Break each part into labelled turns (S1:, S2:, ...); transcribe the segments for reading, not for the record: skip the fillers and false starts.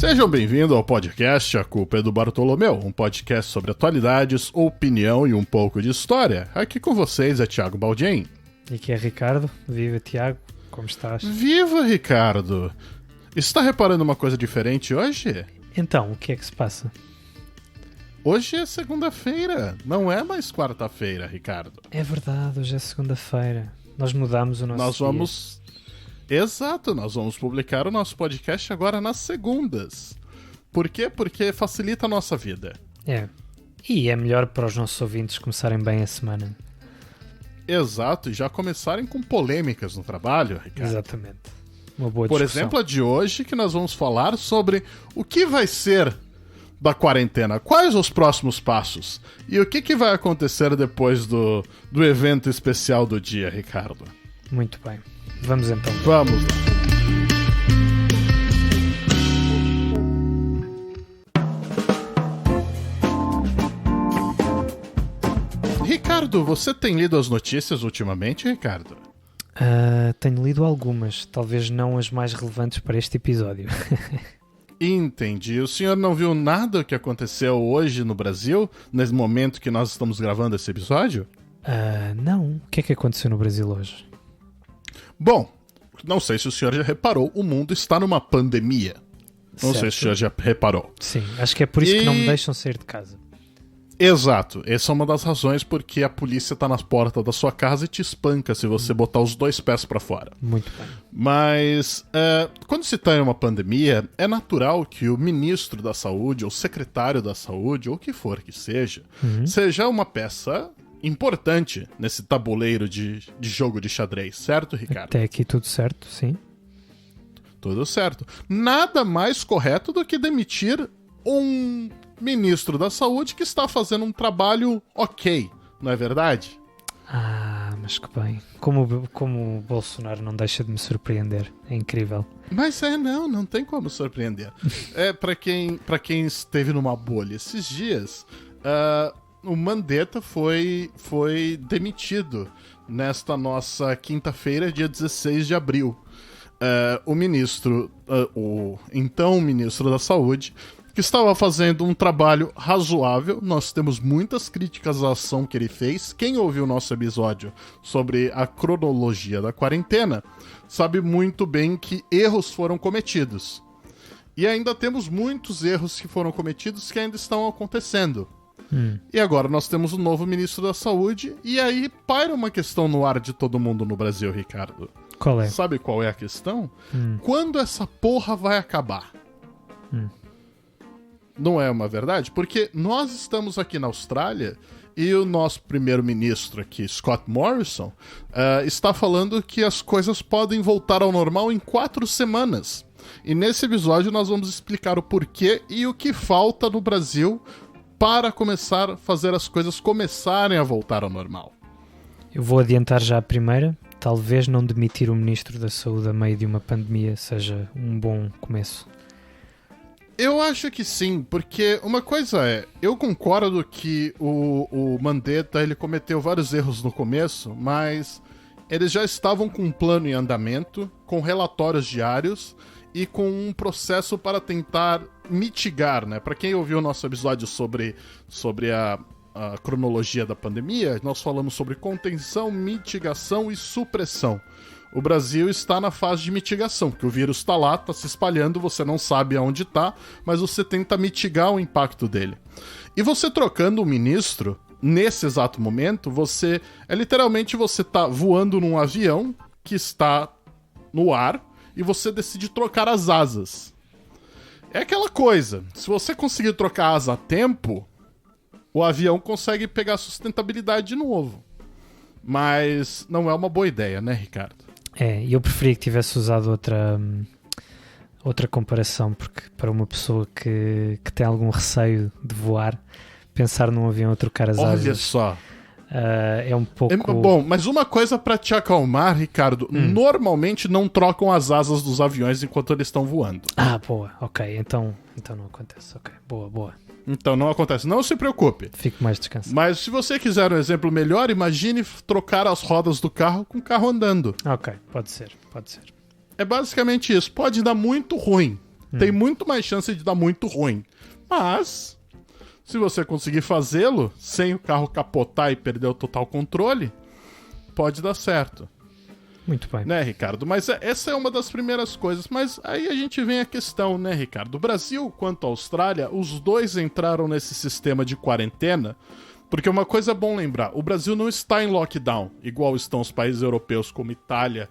S1: Sejam bem-vindos ao podcast A Culpa é do Bartolomeu, um podcast sobre atualidades, opinião e um pouco de história. Aqui com vocês é Thiago Baldin.
S2: E aqui é Ricardo. Viva, Tiago. Como estás?
S1: Viva, Ricardo! Está reparando uma coisa diferente hoje?
S2: Então, o que é que se passa?
S1: Hoje é segunda-feira, não é mais quarta-feira, Ricardo.
S2: É verdade, hoje é segunda-feira. Nós mudamos o nosso dia.
S1: Exato, nós vamos publicar o nosso podcast agora nas segundas. Por quê? Porque facilita a nossa vida.
S2: É. E é melhor para os nossos ouvintes começarem bem a semana.
S1: Exato, e já começarem com polêmicas no trabalho, Ricardo.
S2: Exatamente. Uma boa
S1: Por
S2: discussão.
S1: exemplo, a de hoje, que nós vamos falar sobre o que vai ser da quarentena, quais os próximos passos e o que vai acontecer depois do evento especial do dia, Ricardo.
S2: Muito bem. Vamos então.
S1: Vamos lá. Ricardo, você tem lido as notícias ultimamente, Ricardo?
S2: Tenho lido algumas, talvez não as mais relevantes para este episódio.
S1: Entendi. O senhor não viu nada que aconteceu hoje no Brasil, nesse momento que nós estamos gravando esse episódio?
S2: Não. O que é que aconteceu no Brasil hoje?
S1: Bom, não sei se o senhor já reparou, o mundo está numa pandemia. Não sei se o senhor já reparou.
S2: Sim, acho que é por isso que não me deixam sair de casa.
S1: Exato, essa é uma das razões porque a polícia tá nas portas da sua casa e te espanca se você botar os dois pés pra fora.
S2: Muito bem.
S1: Mas, quando se tá em uma pandemia, é natural que o ministro da saúde, ou secretário da saúde, ou o que for que seja, seja uma peça importante nesse tabuleiro de jogo de xadrez, certo, Ricardo?
S2: Até aqui tudo certo, sim.
S1: Tudo certo. Nada mais correto do que demitir um ministro da saúde que está fazendo um trabalho ok, não é verdade?
S2: Mas que bem. Como o Bolsonaro não deixa de me surpreender. É incrível.
S1: Mas não tem como surpreender. Pra quem esteve numa bolha esses dias, o Mandetta foi demitido nesta nossa quinta-feira, dia 16 de abril. O ministro da Saúde, que estava fazendo um trabalho razoável. Nós temos muitas críticas à ação que ele fez. Quem ouviu o nosso episódio sobre a cronologia da quarentena sabe muito bem que erros foram cometidos. E ainda temos muitos erros que foram cometidos que ainda estão acontecendo. E agora nós temos um novo ministro da Saúde e aí paira uma questão no ar de todo mundo no Brasil, Ricardo.
S2: Qual é?
S1: Sabe qual é a questão? Quando essa porra vai acabar? Não é uma verdade? Porque nós estamos aqui na Austrália e o nosso primeiro-ministro aqui, Scott Morrison, está falando que as coisas podem voltar ao normal em 4 semanas. E nesse episódio nós vamos explicar o porquê e o que falta no Brasil para começar a fazer as coisas começarem a voltar ao normal.
S2: Eu vou adiantar já a primeira. Talvez não demitir o Ministro da Saúde a meio de uma pandemia seja um bom começo.
S1: Eu acho que sim, porque uma coisa eu concordo que o Mandetta ele cometeu vários erros no começo, mas eles já estavam com um plano em andamento, com relatórios diários e com um processo para tentar mitigar, né? Para quem ouviu o nosso episódio sobre a cronologia da pandemia, nós falamos sobre contenção, mitigação e supressão. O Brasil está na fase de mitigação, porque o vírus está lá, está se espalhando, você não sabe aonde está, mas você tenta mitigar o impacto dele. E você trocando o ministro, nesse exato momento, literalmente você está voando num avião que está no ar e você decide trocar as asas. É aquela coisa, se você conseguir trocar a asa a tempo, o avião consegue pegar sustentabilidade de novo. Mas não é uma boa ideia, né, Ricardo?
S2: E eu preferia que tivesse usado outra comparação, porque para uma pessoa que tem algum receio de voar, pensar num avião a trocar as asas...
S1: Olha só.
S2: É um pouco...
S1: Bom, mas uma coisa pra te acalmar, Ricardo, normalmente não trocam as asas dos aviões enquanto eles estão voando.
S2: Boa, ok, então não acontece, ok, boa.
S1: Então não acontece, não se preocupe.
S2: Fico mais descansado.
S1: Mas se você quiser um exemplo melhor, imagine trocar as rodas do carro com o carro andando.
S2: Ok, pode ser.
S1: É basicamente isso, pode dar muito ruim. tem muito mais chance de dar muito ruim. Mas, se você conseguir fazê-lo sem o carro capotar e perder o total controle, pode dar certo.
S2: Muito bem.
S1: Né, Ricardo? Mas essa é uma das primeiras coisas. Mas aí a gente vem a questão, né, Ricardo? O Brasil quanto a Austrália, os dois entraram nesse sistema de quarentena, porque uma coisa é bom lembrar, o Brasil não está em lockdown, igual estão os países europeus como Itália,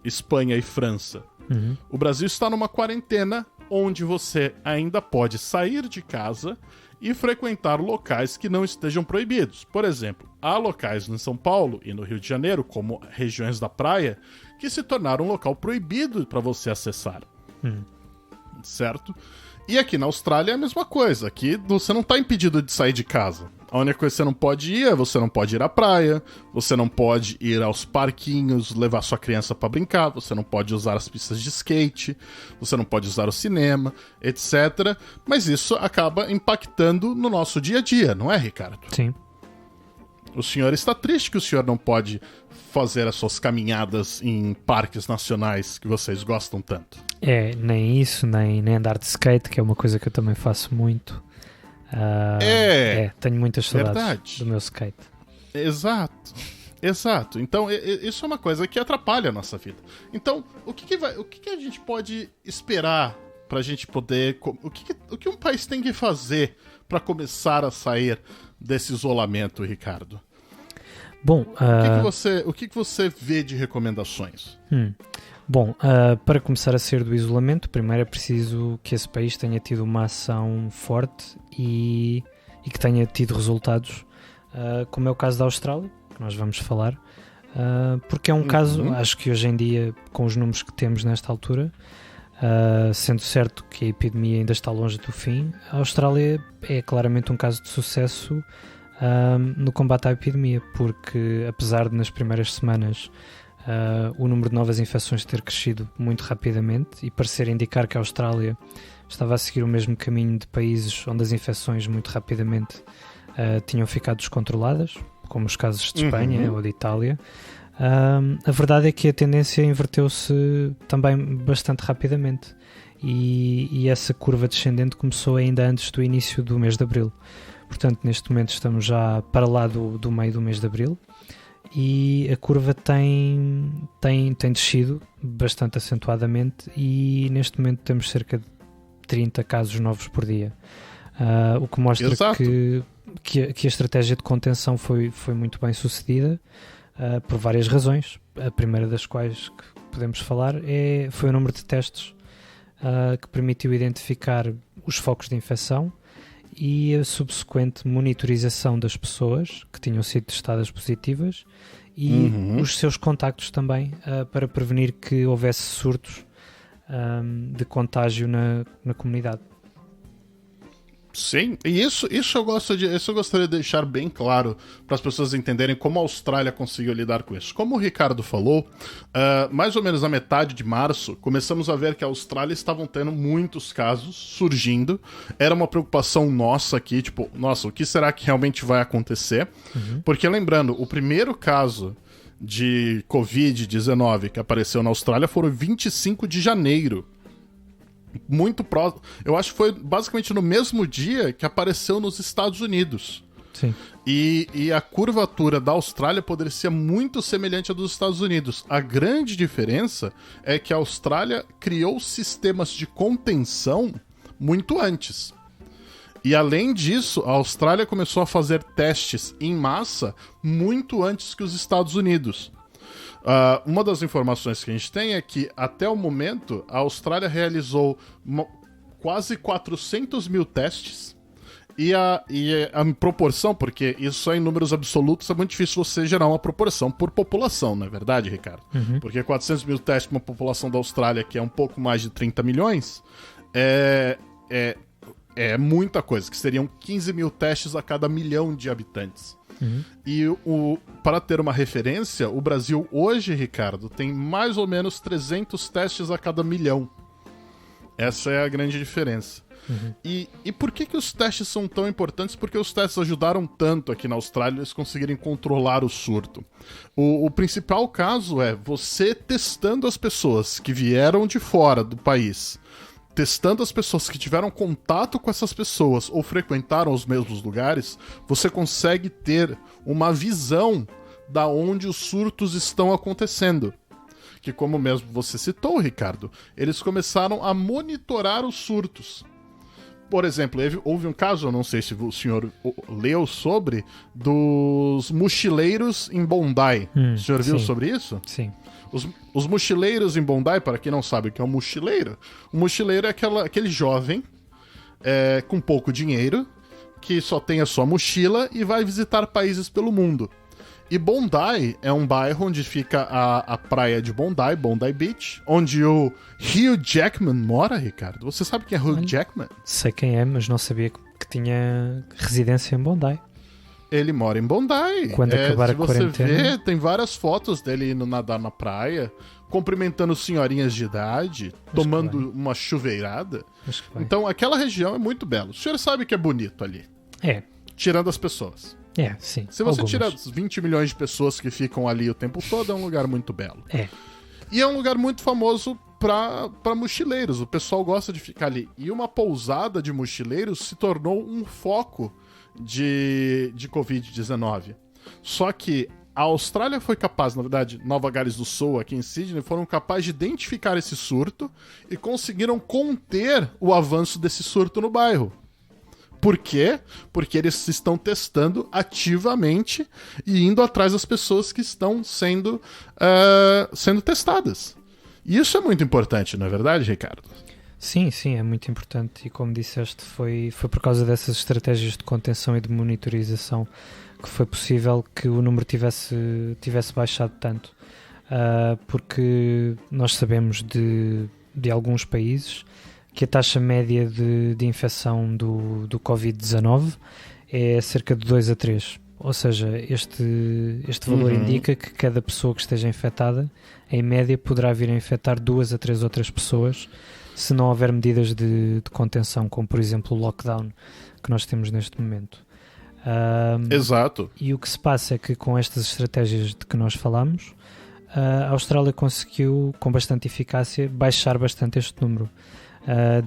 S1: Espanha e França.
S2: Uhum.
S1: O Brasil está numa quarentena onde você ainda pode sair de casa e frequentar locais que não estejam proibidos. Por exemplo, há locais em São Paulo e no Rio de Janeiro, como regiões da praia, que se tornaram um local proibido para você acessar. Certo? E aqui na Austrália é a mesma coisa. Aqui você não está impedido de sair de casa. A única coisa que você não pode ir é você não pode ir à praia, você não pode ir aos parquinhos, levar sua criança para brincar, você não pode usar as pistas de skate, você não pode usar o cinema, etc. Mas isso acaba impactando no nosso dia a dia, não é, Ricardo?
S2: Sim.
S1: O senhor está triste que o senhor não pode fazer as suas caminhadas em parques nacionais que vocês gostam tanto.
S2: Nem isso, nem andar de skate, que é uma coisa que eu também faço muito. Tenho muitas saudades
S1: verdade.
S2: Do meu skate.
S1: Exato. Então, isso é uma coisa que atrapalha a nossa vida. Então, o que a gente pode esperar pra gente poder... O que um país tem que fazer pra começar a sair desse isolamento, Ricardo?
S2: Bom,
S1: o que você vê de recomendações?
S2: Bom, para começar a sair do isolamento, primeiro é preciso que esse país tenha tido uma ação forte e que tenha tido resultados, como é o caso da Austrália, que nós vamos falar, porque é um caso, acho que hoje em dia, com os números que temos nesta altura, sendo certo que a epidemia ainda está longe do fim, a Austrália é claramente um caso de sucesso no combate à epidemia, porque apesar de nas primeiras semanas o número de novas infecções ter crescido muito rapidamente e parecer indicar que a Austrália estava a seguir o mesmo caminho de países onde as infecções muito rapidamente tinham ficado descontroladas, como os casos de Espanha ou de Itália, a verdade é que a tendência inverteu-se também bastante rapidamente e essa curva descendente começou ainda antes do início do mês de Abril. Portanto, neste momento estamos já para lá do meio do mês de Abril e a curva tem descido bastante acentuadamente e neste momento temos cerca de 30 casos novos por dia, o que mostra que a estratégia de contenção foi muito bem sucedida, por várias razões. A primeira das quais que podemos falar foi o número de testes que permitiu identificar os focos de infecção e a subsequente monitorização das pessoas que tinham sido testadas positivas e os seus contactos também, para prevenir que houvesse surtos de contágio na comunidade.
S1: Sim, e isso eu gostaria de deixar bem claro para as pessoas entenderem como a Austrália conseguiu lidar com isso. Como o Ricardo falou, mais ou menos na metade de março, começamos a ver que a Austrália estavam tendo muitos casos surgindo. Era uma preocupação nossa aqui, tipo, nossa, o que será que realmente vai acontecer? Porque lembrando, o primeiro caso de Covid-19 que apareceu na Austrália foram 25 de janeiro. Muito próximo. Eu acho que foi basicamente no mesmo dia que apareceu nos Estados Unidos.
S2: Sim.
S1: E a curvatura da Austrália poderia ser muito semelhante à dos Estados Unidos. A grande diferença é que a Austrália criou sistemas de contenção muito antes. E além disso, a Austrália começou a fazer testes em massa muito antes que os Estados Unidos. Uma das informações que a gente tem é que, até o momento, a Austrália realizou quase 400 mil testes e a proporção, porque isso é em números absolutos, é muito difícil você gerar uma proporção por população, não é verdade, Ricardo? Porque 400 mil testes para uma população da Austrália, que é um pouco mais de 30 milhões, é muita coisa, que seriam 15 mil testes a cada 1 milhão de habitantes. E para ter uma referência, o Brasil hoje, Ricardo, tem mais ou menos 300 testes a cada 1 milhão. Essa é a grande diferença. E por que os testes são tão importantes? Porque os testes ajudaram tanto aqui na Austrália eles conseguirem controlar o surto. O principal caso é você testando as pessoas que vieram de fora do país testando as pessoas que tiveram contato com essas pessoas ou frequentaram os mesmos lugares, você consegue ter uma visão da onde os surtos estão acontecendo. Que, como mesmo você citou, Ricardo, eles começaram a monitorar os surtos. Por exemplo, houve um caso, eu não sei se o senhor leu sobre, dos mochileiros em Bondi. O senhor viu sobre isso?
S2: Sim.
S1: Os mochileiros em Bondi, para quem não sabe o que é um mochileiro, o mochileiro é aquele jovem com pouco dinheiro, que só tem a sua mochila e vai visitar países pelo mundo. E Bondi é um bairro onde fica a praia de Bondi, Bondi Beach, onde o Hugh Jackman mora, Ricardo. Você sabe quem é Hugh Jackman?
S2: Sei quem é, mas não sabia que tinha residência em Bondi.
S1: Ele mora em Bondi.
S2: Quando acabar a quarentena...
S1: Se você ver, tem várias fotos dele indo nadar na praia, cumprimentando senhorinhas de idade, tomando uma chuveirada. Então, aquela região é muito bela. O senhor sabe que é bonito ali.
S2: É.
S1: Tirando as pessoas.
S2: Sim.
S1: Se você tirar os 20 milhões de pessoas que ficam ali o tempo todo, é um lugar muito belo. E é um lugar muito famoso para mochileiros. O pessoal gosta de ficar ali. E uma pousada de mochileiros se tornou um foco de Covid-19. Só que a Austrália foi capaz, na verdade, Nova Gales do Sul, aqui em Sydney, foram capazes de identificar esse surto e conseguiram conter o avanço desse surto no bairro. Por quê? Porque eles estão testando ativamente e indo atrás das pessoas que estão sendo testadas. E isso é muito importante, não é verdade, Ricardo?
S2: Sim, é muito importante. E como disseste, foi por causa dessas estratégias de contenção e de monitorização que foi possível que o número tivesse baixado tanto. Porque nós sabemos de alguns países que a taxa média de infecção do Covid-19 é cerca de 2 a 3. Ou seja, este valor indica que cada pessoa que esteja infectada, em média, poderá vir a infectar 2 a 3 outras pessoas se não houver medidas de contenção, como por exemplo o lockdown que nós temos neste momento.
S1: Exato.
S2: E o que se passa é que com estas estratégias de que nós falamos, a Austrália conseguiu, com bastante eficácia, baixar bastante este número.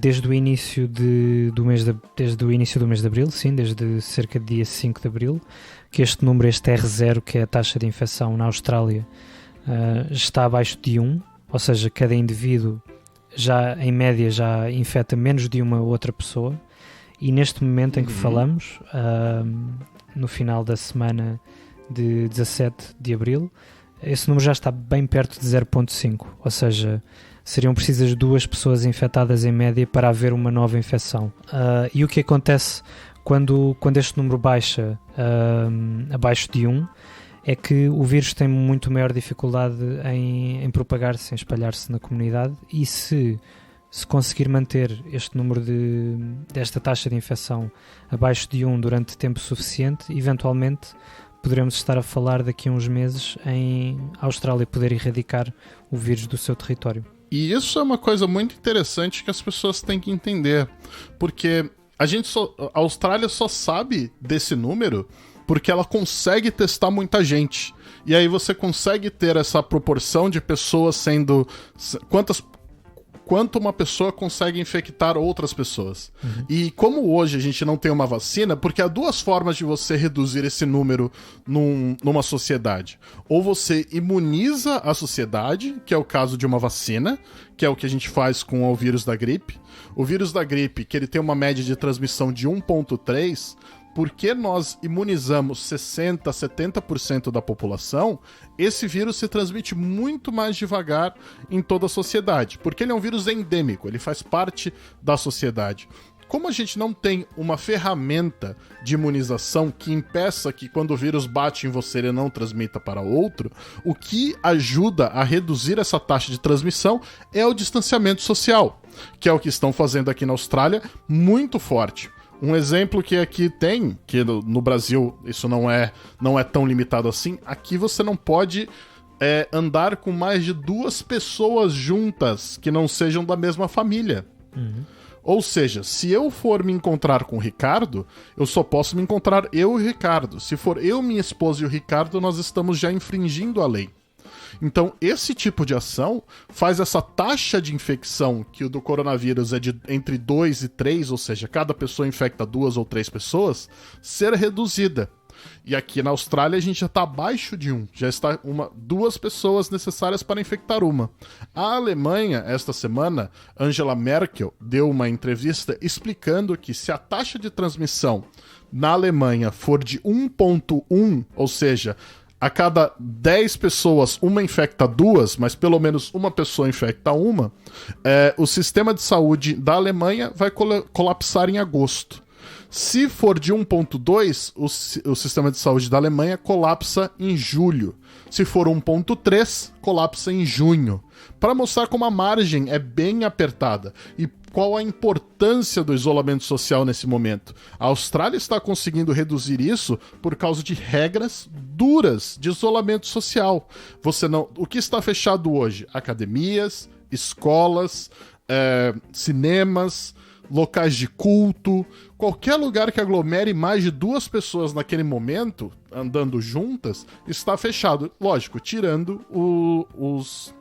S2: Desde o início do mês de Abril, sim, desde cerca de dia 5 de Abril, que este número, este R0, que é a taxa de infecção na Austrália, está abaixo de 1, ou seja, cada indivíduo já, em média, já infecta menos de uma outra pessoa, e neste momento em que falamos, no final da semana de 17 de Abril, esse número já está bem perto de 0.5, ou seja, seriam precisas 2 pessoas infectadas em média para haver uma nova infecção. E o que acontece quando este número baixa abaixo de 1 é que o vírus tem muito maior dificuldade em propagar-se, em espalhar-se na comunidade, e se conseguir manter este número desta taxa de infecção abaixo de 1 durante tempo suficiente, eventualmente poderemos estar a falar daqui a uns meses em a Austrália poder erradicar o vírus do seu território.
S1: E isso é uma coisa muito interessante que as pessoas têm que entender, porque a Austrália só sabe desse número porque ela consegue testar muita gente. E aí você consegue ter essa proporção de pessoas sendo... Quanto uma pessoa consegue infectar outras pessoas. E como hoje a gente não tem uma vacina, porque há 2 formas de você reduzir esse número numa sociedade. Ou você imuniza a sociedade, que é o caso de uma vacina, que é o que a gente faz com o vírus da gripe. O vírus da gripe, que ele tem uma média de transmissão de 1.3, porque nós imunizamos 60%, 70% da população, esse vírus se transmite muito mais devagar em toda a sociedade, porque ele é um vírus endêmico, ele faz parte da sociedade. Como a gente não tem uma ferramenta de imunização que impeça que quando o vírus bate em você ele não transmita para outro, o que ajuda a reduzir essa taxa de transmissão é o distanciamento social, que é o que estão fazendo aqui na Austrália muito forte. Um exemplo que aqui tem, que no Brasil isso não é tão limitado assim, aqui você não pode andar com mais de 2 pessoas juntas que não sejam da mesma família. Ou seja, se eu for me encontrar com o Ricardo, eu só posso me encontrar eu e o Ricardo. Se for eu, minha esposa e o Ricardo, nós estamos já infringindo a lei. Então, esse tipo de ação faz essa taxa de infecção, que o do coronavírus é de entre 2 e 3, ou seja, cada pessoa infecta 2 ou 3 pessoas, ser reduzida. E aqui na Austrália a gente já está abaixo de 1, já está 2 pessoas necessárias para infectar uma. A Alemanha, esta semana, Angela Merkel deu uma entrevista explicando que se a taxa de transmissão na Alemanha for de 1,1, ou seja, a cada 10 pessoas, uma infecta 2, mas pelo menos uma pessoa infecta uma, o sistema de saúde da Alemanha vai colapsar em agosto. Se for de 1,2, o sistema de saúde da Alemanha colapsa em julho. Se for 1,3, colapsa em junho. Para mostrar como a margem é bem apertada e qual a importância do isolamento social nesse momento. A Austrália está conseguindo reduzir isso por causa de regras duras de isolamento social. O que está fechado hoje? Academias, escolas, cinemas, locais de culto, qualquer lugar que aglomere mais de 2 pessoas naquele momento, andando juntas, está fechado. Lógico, tirando os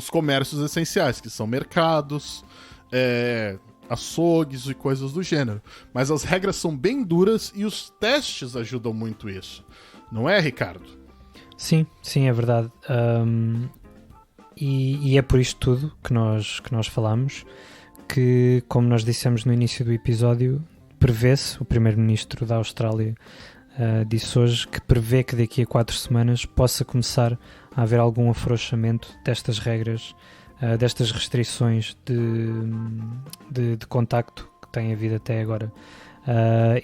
S1: comércios essenciais, que são mercados, açougues e coisas do gênero. Mas as regras são bem duras e os testes ajudam muito isso. Não é, Ricardo?
S2: Sim, é verdade. E é por isto tudo que nós falamos, que, como nós dissemos no início do episódio, prevê-se, o primeiro-ministro da Austrália disse hoje, que prevê que daqui a 4 semanas possa começar a haver algum afrouxamento destas regras, destas restrições de contacto que tem havido até agora.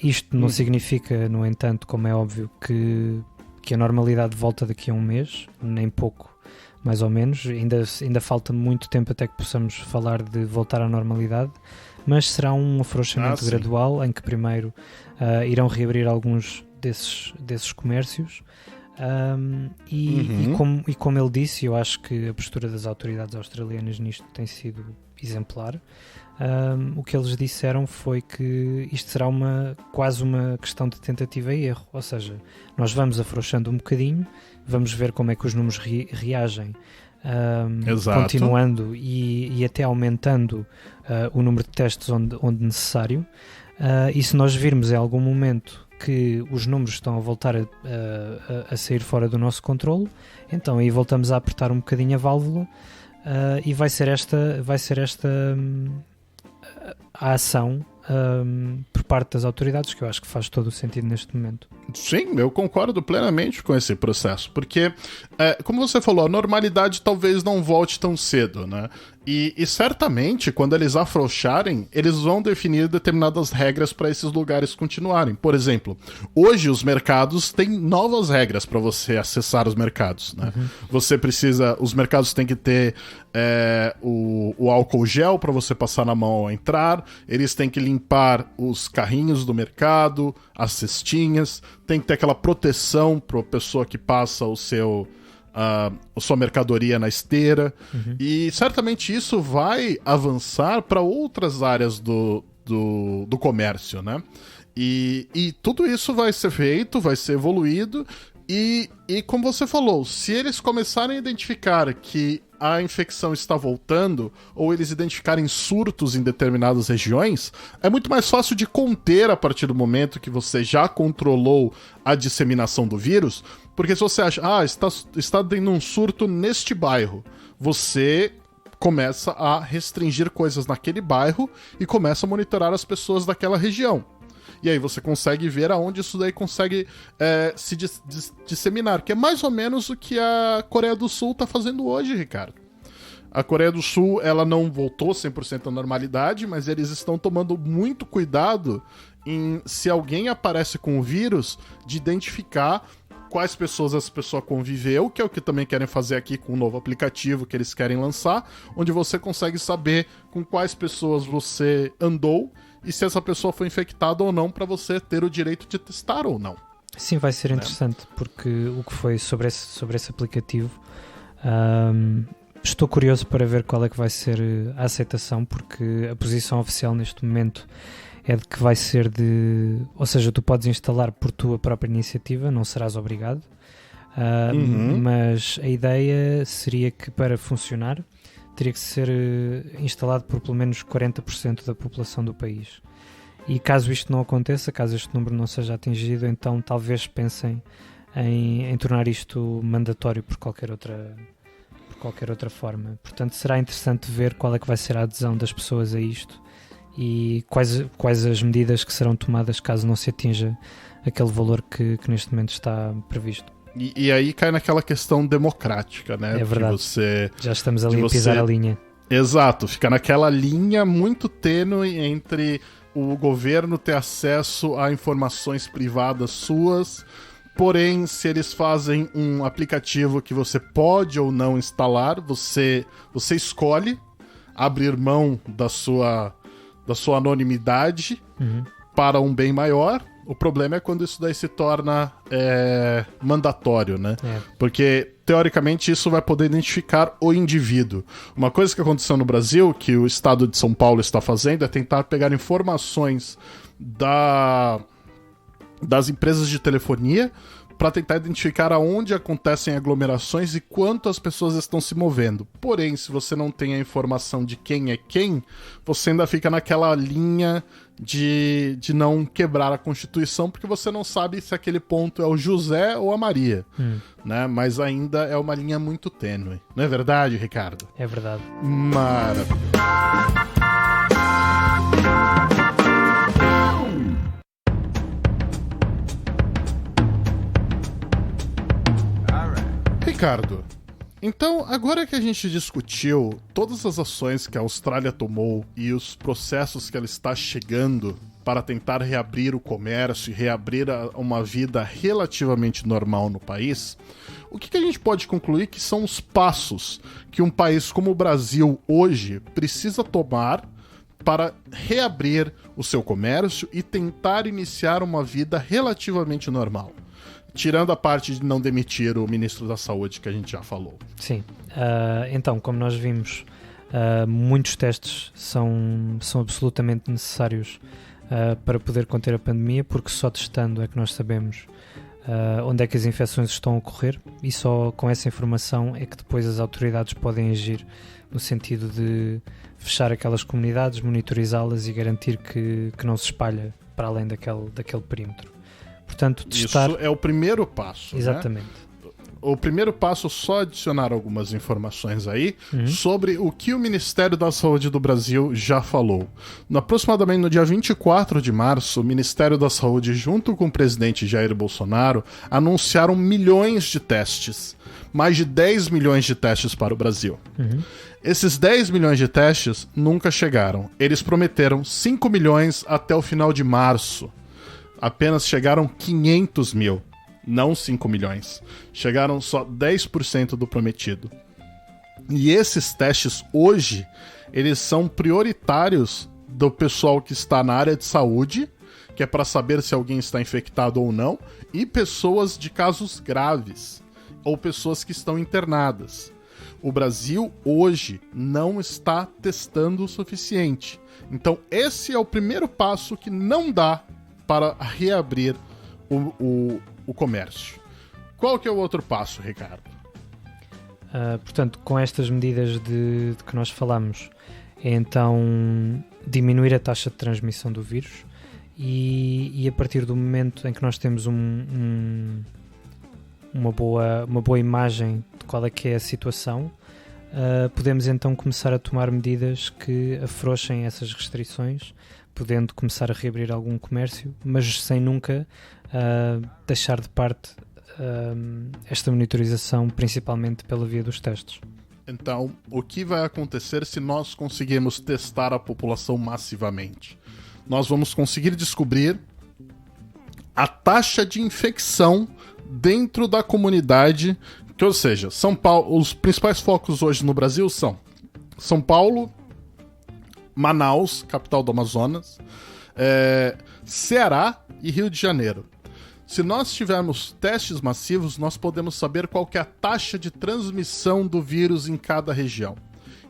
S2: Isto não significa, no entanto, como é óbvio, que a normalidade volta daqui a um mês, nem pouco, mais ou menos. Ainda falta muito tempo até que possamos falar de voltar à normalidade, mas será um afrouxamento gradual, em que primeiro irão reabrir alguns desses comércios, e como ele disse, eu acho que a postura das autoridades australianas nisto tem sido exemplar. O que eles disseram foi que isto será quase uma questão de tentativa e erro, ou seja, nós vamos afrouxando um bocadinho, vamos ver como é que os números reagem, continuando e até aumentando o número de testes onde necessário, e se nós virmos em algum momento que os números estão a voltar a sair fora do nosso controle, então aí voltamos a apertar um bocadinho a válvula, e vai ser esta a ação por parte das autoridades, que eu acho que faz todo o sentido neste momento.
S1: Sim, eu concordo plenamente com esse processo, porque, como você falou, a normalidade talvez não volte tão cedo, né? E certamente, quando eles afrouxarem, eles vão definir determinadas regras para esses lugares continuarem. Por exemplo, hoje os mercados têm novas regras para você acessar os mercados, né? Os mercados têm que ter o álcool gel para você passar na mão ao entrar, eles têm que limpar os carrinhos do mercado, as cestinhas, tem que ter aquela proteção para a pessoa que passa a sua mercadoria na esteira, e certamente isso vai avançar para outras áreas do comércio, né? E tudo isso vai ser feito, vai ser evoluído, e como você falou, se eles começarem a identificar que a infecção está voltando, ou eles identificarem surtos em determinadas regiões, é muito mais fácil de conter a partir do momento que você já controlou a disseminação do vírus, porque se você acha, está tendo um surto neste bairro, você começa a restringir coisas naquele bairro e começa a monitorar as pessoas daquela região. E aí você consegue ver aonde isso daí consegue se disseminar, que é mais ou menos o que a Coreia do Sul está fazendo hoje, Ricardo. A Coreia do Sul, ela não voltou 100% à normalidade, mas eles estão tomando muito cuidado em, se alguém aparece com o vírus, de identificar quais pessoas essa pessoa conviveu, que é o que também querem fazer aqui com o novo aplicativo que eles querem lançar, onde você consegue saber com quais pessoas você andou e se essa pessoa foi infectada ou não, para você ter o direito de testar ou não.
S2: Sim, vai ser interessante, porque o que foi sobre esse aplicativo, estou curioso para ver qual é que vai ser a aceitação, porque a posição oficial neste momento é de que vai ser ou seja, tu podes instalar por tua própria iniciativa, não serás obrigado, Mas a ideia seria que para funcionar teria que ser instalado por pelo menos 40% da população do país. E caso isto não aconteça, caso este número não seja atingido, então talvez pensem em tornar isto mandatório por qualquer outra forma. Portanto, será interessante ver qual é que vai ser a adesão das pessoas a isto e quais as medidas que serão tomadas caso não se atinja aquele valor que neste momento está previsto.
S1: E aí cai naquela questão democrática, né?
S2: É verdade. Já estamos ali a pisar a linha.
S1: Exato, fica naquela linha muito tênue entre o governo ter acesso a informações privadas suas, porém, se eles fazem um aplicativo que você pode ou não instalar, você escolhe abrir mão da sua anonimidade para um bem maior. O problema é quando isso daí se torna mandatório, né? Porque, teoricamente, isso vai poder identificar o indivíduo. Uma coisa que aconteceu no Brasil, que o estado de São Paulo está fazendo, é tentar pegar informações das empresas de telefonia para tentar identificar aonde acontecem aglomerações e quanto as pessoas estão se movendo. Porém, se você não tem a informação de quem é quem, você ainda fica naquela linha de não quebrar a Constituição, porque você não sabe se aquele ponto é o José ou a Maria, né? Mas ainda é uma linha muito tênue. Não é verdade, Ricardo?
S2: É verdade.
S1: Maravilha. Ricardo, então agora que a gente discutiu todas as ações que a Austrália tomou e os processos que ela está chegando para tentar reabrir o comércio e reabrir uma vida relativamente normal no país, o que a gente pode concluir que são os passos que um país como o Brasil hoje precisa tomar para reabrir o seu comércio e tentar iniciar uma vida relativamente normal? Tirando a parte de não demitir o ministro da Saúde, que a gente já falou.
S2: Sim. Então, como nós vimos, muitos testes são absolutamente necessários para poder conter a pandemia, porque só testando é que nós sabemos onde é que as infecções estão a ocorrer, e só com essa informação é que depois as autoridades podem agir no sentido de fechar aquelas comunidades, monitorizá-las e garantir que não se espalha para além daquele perímetro. Portanto, testar...
S1: Isso é o primeiro passo.
S2: Exatamente.
S1: Né? O primeiro passo, só adicionar algumas informações aí sobre o que o Ministério da Saúde do Brasil já falou. Aproximadamente no dia 24 de março, o Ministério da Saúde, junto com o presidente Jair Bolsonaro, anunciaram milhões de testes. Mais de 10 milhões de testes para o Brasil. Esses 10 milhões de testes nunca chegaram. Eles prometeram 5 milhões até o final de março. Apenas chegaram 500 mil, não 5 milhões. Chegaram só 10% do prometido. E esses testes hoje, eles são prioritários do pessoal que está na área de saúde, que é para saber se alguém está infectado ou não, e pessoas de casos graves, ou pessoas que estão internadas. O Brasil hoje não está testando o suficiente. Então esse é o primeiro passo que não dá para reabrir o comércio. Qual que é o outro passo, Ricardo?
S2: Portanto, com estas medidas de que nós falamos, é então diminuir a taxa de transmissão do vírus e a partir do momento em que nós temos uma boa imagem de qual é que é a situação, podemos então começar a tomar medidas que afrouxem essas restrições, podendo começar a reabrir algum comércio, mas sem nunca deixar de parte esta monitorização, principalmente pela via dos testes.
S1: Então, o que vai acontecer se nós conseguirmos testar a população massivamente? Nós vamos conseguir descobrir a taxa de infecção dentro da comunidade, que, ou seja, São Paulo, os principais focos hoje no Brasil são São Paulo, Manaus, capital do Amazonas, Ceará e Rio de Janeiro. Se nós tivermos testes massivos, nós podemos saber qual que é a taxa de transmissão do vírus em cada região.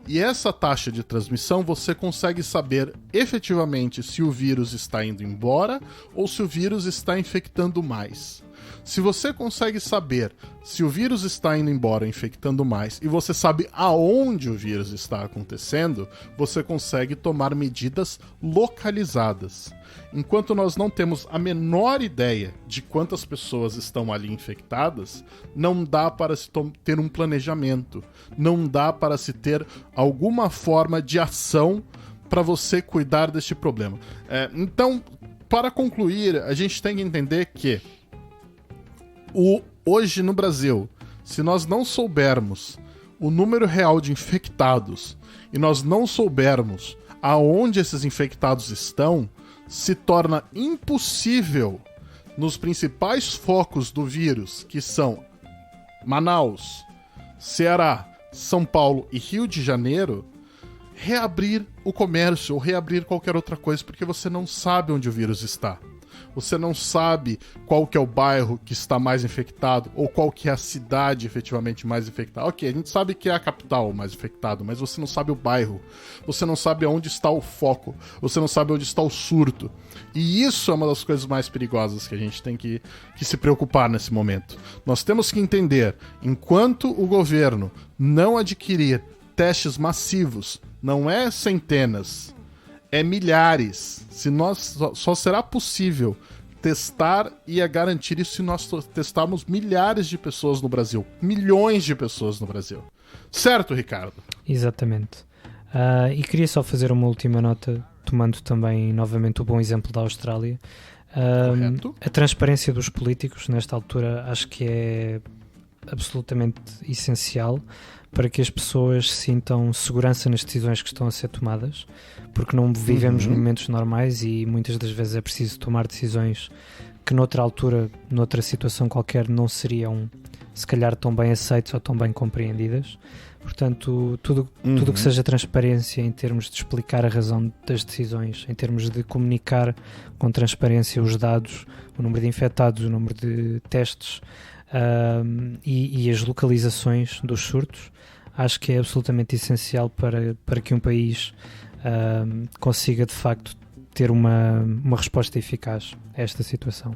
S1: E essa taxa de transmissão você consegue saber efetivamente se o vírus está indo embora ou se o vírus está infectando mais. Se você consegue saber se o vírus está indo embora, infectando mais, e você sabe aonde o vírus está acontecendo, você consegue tomar medidas localizadas. Enquanto nós não temos a menor ideia de quantas pessoas estão ali infectadas, não dá para se ter um planejamento, não dá para se ter alguma forma de ação para você cuidar deste problema. Então, para concluir, a gente tem que entender que hoje no Brasil, se nós não soubermos o número real de infectados e nós não soubermos aonde esses infectados estão, se torna impossível nos principais focos do vírus, que são Manaus, Ceará, São Paulo e Rio de Janeiro, reabrir o comércio ou reabrir qualquer outra coisa, porque você não sabe onde o vírus está. Você não sabe qual que é o bairro que está mais infectado ou qual que é a cidade efetivamente mais infectada. Ok, a gente sabe que é a capital mais infectada, mas você não sabe o bairro. Você não sabe onde está o foco. Você não sabe onde está o surto. E isso é uma das coisas mais perigosas que a gente tem que se preocupar nesse momento. Nós temos que entender, enquanto o governo não adquirir testes massivos, não é centenas, é milhares. Se nós só será possível testar e garantir isso se nós testarmos milhares de pessoas no Brasil, milhões de pessoas no Brasil. Certo, Ricardo?
S2: Exatamente. E queria só fazer uma última nota, tomando também novamente o bom exemplo da Austrália. A transparência dos políticos nesta altura acho que é absolutamente essencial para que as pessoas sintam segurança nas decisões que estão a ser tomadas, porque não vivemos momentos normais e muitas das vezes é preciso tomar decisões que noutra altura, noutra situação qualquer, não seriam se calhar tão bem aceitas ou tão bem compreendidas. Portanto, tudo que seja transparência em termos de explicar a razão das decisões, em termos de comunicar com transparência os dados, o número de infectados, o número de testes, e as localizações dos surtos, acho que é absolutamente essencial para que um país consiga de facto ter uma resposta eficaz a esta situação.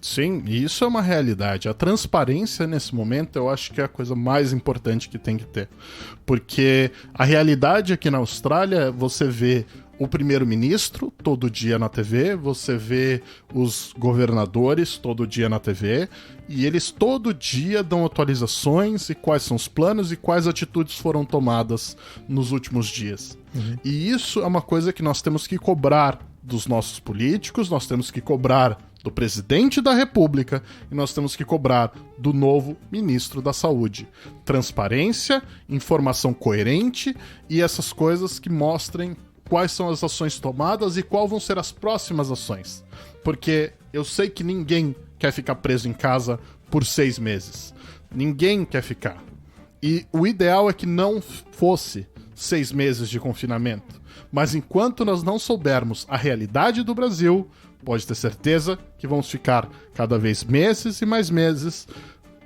S1: Sim, e isso é uma realidade. A transparência nesse momento eu acho que é a coisa mais importante que tem que ter. Porque a realidade aqui na Austrália, você vê o primeiro-ministro todo dia na TV, você vê os governadores todo dia na TV, e eles todo dia dão atualizações e quais são os planos e quais atitudes foram tomadas nos últimos dias. E isso é uma coisa que nós temos que cobrar dos nossos políticos, nós temos que cobrar do presidente da República e nós temos que cobrar do novo ministro da Saúde. Transparência, informação coerente e essas coisas que mostrem quais são as ações tomadas e quais vão ser as próximas ações. Porque eu sei que ninguém quer ficar preso em casa por 6 meses. Ninguém quer ficar. E o ideal é que não fosse 6 meses de confinamento. Mas enquanto nós não soubermos a realidade do Brasil, pode ter certeza que vamos ficar cada vez meses e mais meses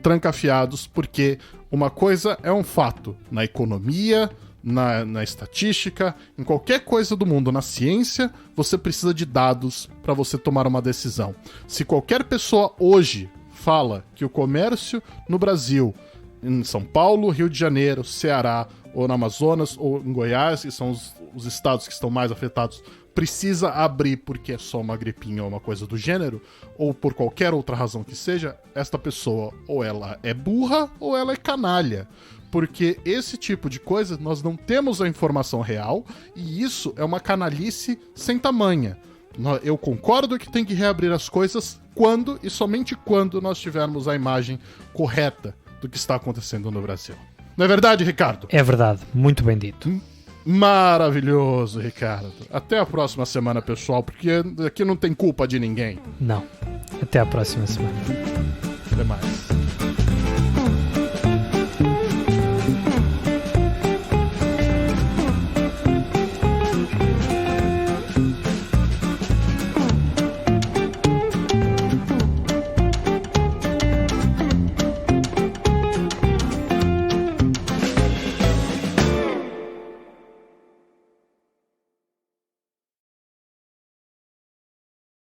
S1: trancafiados, porque uma coisa é um fato na economia, na estatística, em qualquer coisa do mundo, na ciência, você precisa de dados para você tomar uma decisão. Se qualquer pessoa hoje fala que o comércio no Brasil, em São Paulo, Rio de Janeiro, Ceará, ou no Amazonas, ou em Goiás, que são os estados que estão mais afetados, precisa abrir porque é só uma gripinha ou uma coisa do gênero, ou por qualquer outra razão que seja, esta pessoa ou ela é burra ou ela é canalha. Porque esse tipo de coisa nós não temos a informação real e isso é uma canalice sem tamanha. Eu concordo que tem que reabrir as coisas quando e somente quando nós tivermos a imagem correta do que está acontecendo no Brasil. Não é verdade, Ricardo?
S2: É verdade, muito bem dito.
S1: Maravilhoso, Ricardo. Até a próxima semana, pessoal, porque aqui não tem culpa de ninguém.
S2: Não. Até a próxima semana.
S1: Até mais.